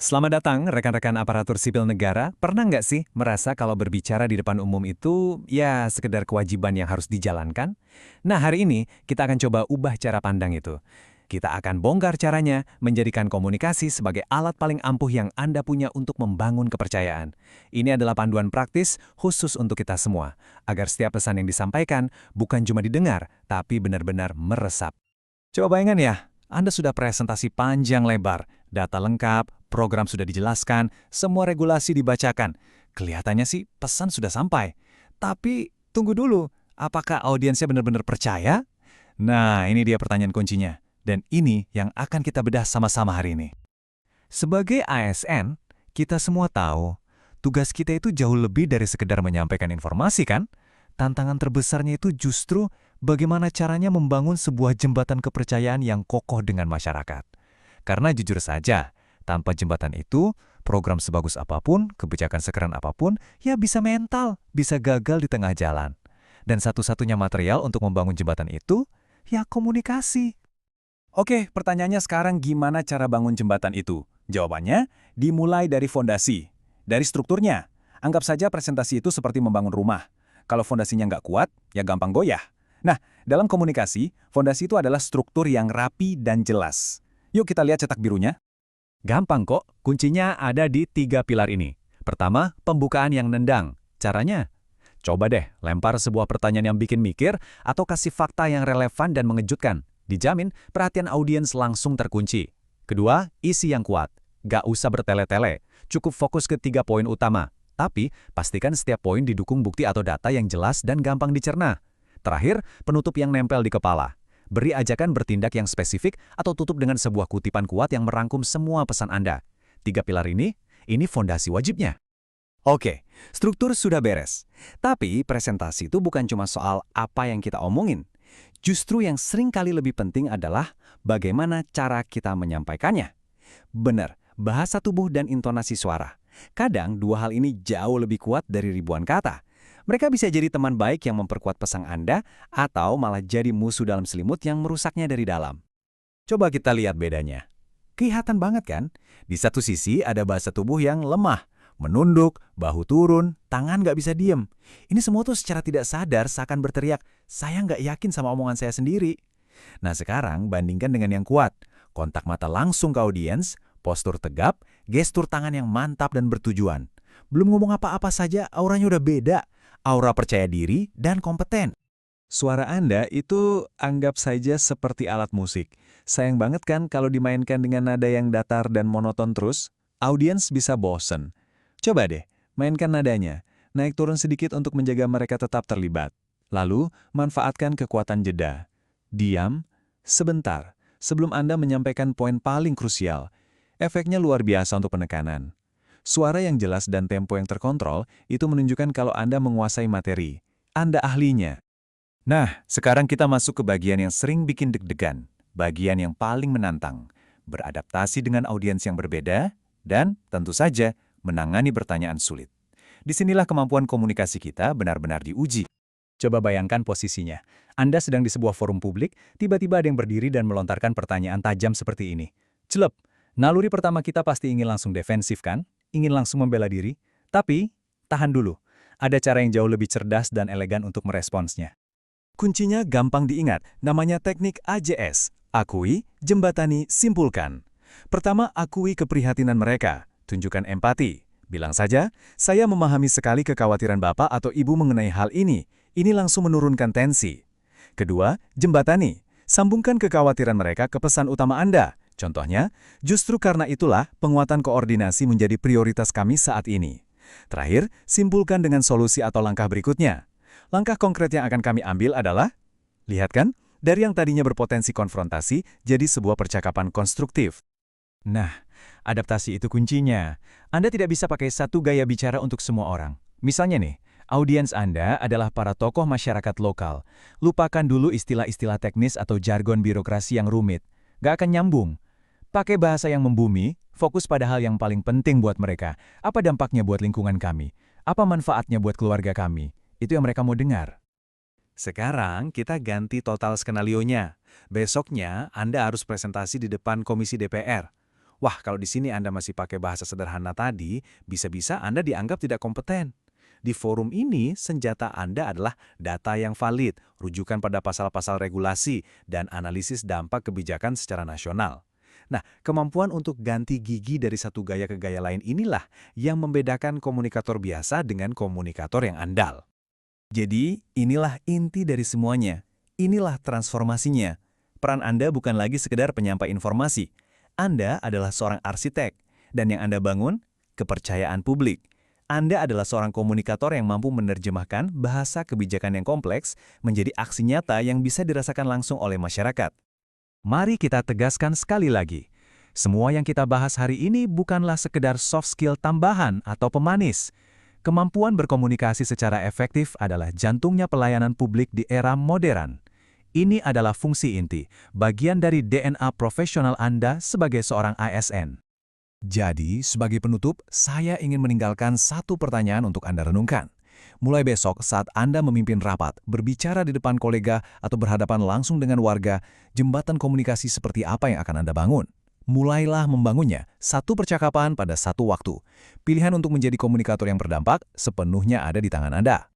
Selamat datang rekan-rekan aparatur sipil negara. Pernah nggak sih merasa kalau berbicara di depan umum itu ya sekedar kewajiban yang harus dijalankan? Nah, hari ini kita akan coba ubah cara pandang itu. Kita akan bongkar caranya menjadikan komunikasi sebagai alat paling ampuh yang Anda punya untuk membangun kepercayaan. Ini adalah panduan praktis khusus untuk kita semua, agar setiap pesan yang disampaikan bukan cuma didengar, tapi benar-benar meresap. Coba bayangkan ya, Anda sudah presentasi panjang lebar, data lengkap, program sudah dijelaskan, semua regulasi dibacakan. Kelihatannya sih pesan sudah sampai. Tapi tunggu dulu, apakah audiensnya benar-benar percaya? Nah, ini dia pertanyaan kuncinya. Dan ini yang akan kita bedah sama-sama hari ini. Sebagai ASN, kita semua tahu, tugas kita itu jauh lebih dari sekedar menyampaikan informasi kan? Tantangan terbesarnya itu justru bagaimana caranya membangun sebuah jembatan kepercayaan yang kokoh dengan masyarakat. Karena jujur saja, tanpa jembatan itu, program sebagus apapun, kebijakan sekeren apapun, ya bisa mental, bisa gagal di tengah jalan. Dan satu-satunya material untuk membangun jembatan itu, ya komunikasi. Oke, pertanyaannya sekarang gimana cara bangun jembatan itu? Jawabannya, dimulai dari fondasi, dari strukturnya. Anggap saja presentasi itu seperti membangun rumah. Kalau fondasinya nggak kuat, ya gampang goyah. Nah, dalam komunikasi, fondasi itu adalah struktur yang rapi dan jelas. Yuk kita lihat cetak birunya. Gampang kok, kuncinya ada di 3 pilar ini. Pertama, pembukaan yang nendang. Caranya? Coba deh, lempar sebuah pertanyaan yang bikin mikir atau kasih fakta yang relevan dan mengejutkan. Dijamin, perhatian audiens langsung terkunci. Kedua, isi yang kuat. Gak usah bertele-tele, cukup fokus ke 3 poin utama. Tapi, pastikan setiap poin didukung bukti atau data yang jelas dan gampang dicerna. Terakhir, penutup yang nempel di kepala. Beri ajakan bertindak yang spesifik atau tutup dengan sebuah kutipan kuat yang merangkum semua pesan Anda. 3 pilar ini fondasi wajibnya. Oke, struktur sudah beres. Tapi presentasi itu bukan cuma soal apa yang kita omongin. Justru yang sering kali lebih penting adalah bagaimana cara kita menyampaikannya. Benar, bahasa tubuh dan intonasi suara. Kadang dua hal ini jauh lebih kuat dari ribuan kata. Mereka bisa jadi teman baik yang memperkuat pesan Anda atau malah jadi musuh dalam selimut yang merusaknya dari dalam. Coba kita lihat bedanya. Kelihatan banget kan? Di satu sisi ada bahasa tubuh yang lemah, menunduk, bahu turun, tangan nggak bisa diem. Ini semua tuh secara tidak sadar seakan berteriak, saya nggak yakin sama omongan saya sendiri. Nah sekarang bandingkan dengan yang kuat. Kontak mata langsung ke audiens, postur tegap, gestur tangan yang mantap dan bertujuan. Belum ngomong apa-apa saja, auranya udah beda. Aura percaya diri dan kompeten. Suara Anda itu anggap saja seperti alat musik. Sayang banget kan kalau dimainkan dengan nada yang datar dan monoton terus, audiens bisa bosen. Coba deh, mainkan nadanya, naik turun sedikit untuk menjaga mereka tetap terlibat. Lalu, manfaatkan kekuatan jeda. Diam, sebentar, sebelum Anda menyampaikan poin paling krusial. Efeknya luar biasa untuk penekanan. Suara yang jelas dan tempo yang terkontrol itu menunjukkan kalau Anda menguasai materi. Anda ahlinya. Nah, sekarang kita masuk ke bagian yang sering bikin deg-degan. Bagian yang paling menantang. Beradaptasi dengan audiens yang berbeda, dan tentu saja menangani pertanyaan sulit. Disinilah kemampuan komunikasi kita benar-benar diuji. Coba bayangkan posisinya. Anda sedang di sebuah forum publik, tiba-tiba ada yang berdiri dan melontarkan pertanyaan tajam seperti ini. Celep, naluri pertama kita pasti ingin langsung defensif kan? Ingin langsung membela diri? Tapi, tahan dulu. Ada cara yang jauh lebih cerdas dan elegan untuk meresponsnya. Kuncinya gampang diingat, namanya teknik AJS. Akui, jembatani, simpulkan. Pertama, akui keprihatinan mereka. Tunjukkan empati. Bilang saja, saya memahami sekali kekhawatiran Bapak atau Ibu mengenai hal ini. Ini langsung menurunkan tensi. Kedua, jembatani. Sambungkan kekhawatiran mereka ke pesan utama Anda. Contohnya, justru karena itulah penguatan koordinasi menjadi prioritas kami saat ini. Terakhir, simpulkan dengan solusi atau langkah berikutnya. Langkah konkret yang akan kami ambil adalah, lihat kan, dari yang tadinya berpotensi konfrontasi jadi sebuah percakapan konstruktif. Nah, adaptasi itu kuncinya. Anda tidak bisa pakai satu gaya bicara untuk semua orang. Misalnya nih, audiens Anda adalah para tokoh masyarakat lokal. Lupakan dulu istilah-istilah teknis atau jargon birokrasi yang rumit. Gak akan nyambung. Pakai bahasa yang membumi, fokus pada hal yang paling penting buat mereka. Apa dampaknya buat lingkungan kami? Apa manfaatnya buat keluarga kami? Itu yang mereka mau dengar. Sekarang kita ganti total skenarionya. Besoknya Anda harus presentasi di depan Komisi DPR. Wah, kalau di sini Anda masih pakai bahasa sederhana tadi, bisa-bisa Anda dianggap tidak kompeten. Di forum ini, senjata Anda adalah data yang valid, rujukan pada pasal-pasal regulasi, dan analisis dampak kebijakan secara nasional. Nah, kemampuan untuk ganti gigi dari satu gaya ke gaya lain inilah yang membedakan komunikator biasa dengan komunikator yang andal. Jadi, inilah inti dari semuanya. Inilah transformasinya. Peran Anda bukan lagi sekedar penyampai informasi. Anda adalah seorang arsitek, dan yang Anda bangun, kepercayaan publik. Anda adalah seorang komunikator yang mampu menerjemahkan bahasa kebijakan yang kompleks menjadi aksi nyata yang bisa dirasakan langsung oleh masyarakat. Mari kita tegaskan sekali lagi. Semua yang kita bahas hari ini bukanlah sekedar soft skill tambahan atau pemanis. Kemampuan berkomunikasi secara efektif adalah jantungnya pelayanan publik di era modern. Ini adalah fungsi inti, bagian dari DNA profesional Anda sebagai seorang ASN. Jadi, sebagai penutup, saya ingin meninggalkan satu pertanyaan untuk Anda renungkan. Mulai besok saat Anda memimpin rapat, berbicara di depan kolega, atau berhadapan langsung dengan warga, jembatan komunikasi seperti apa yang akan Anda bangun? Mulailah membangunnya, satu percakapan pada satu waktu. Pilihan untuk menjadi komunikator yang berdampak sepenuhnya ada di tangan Anda.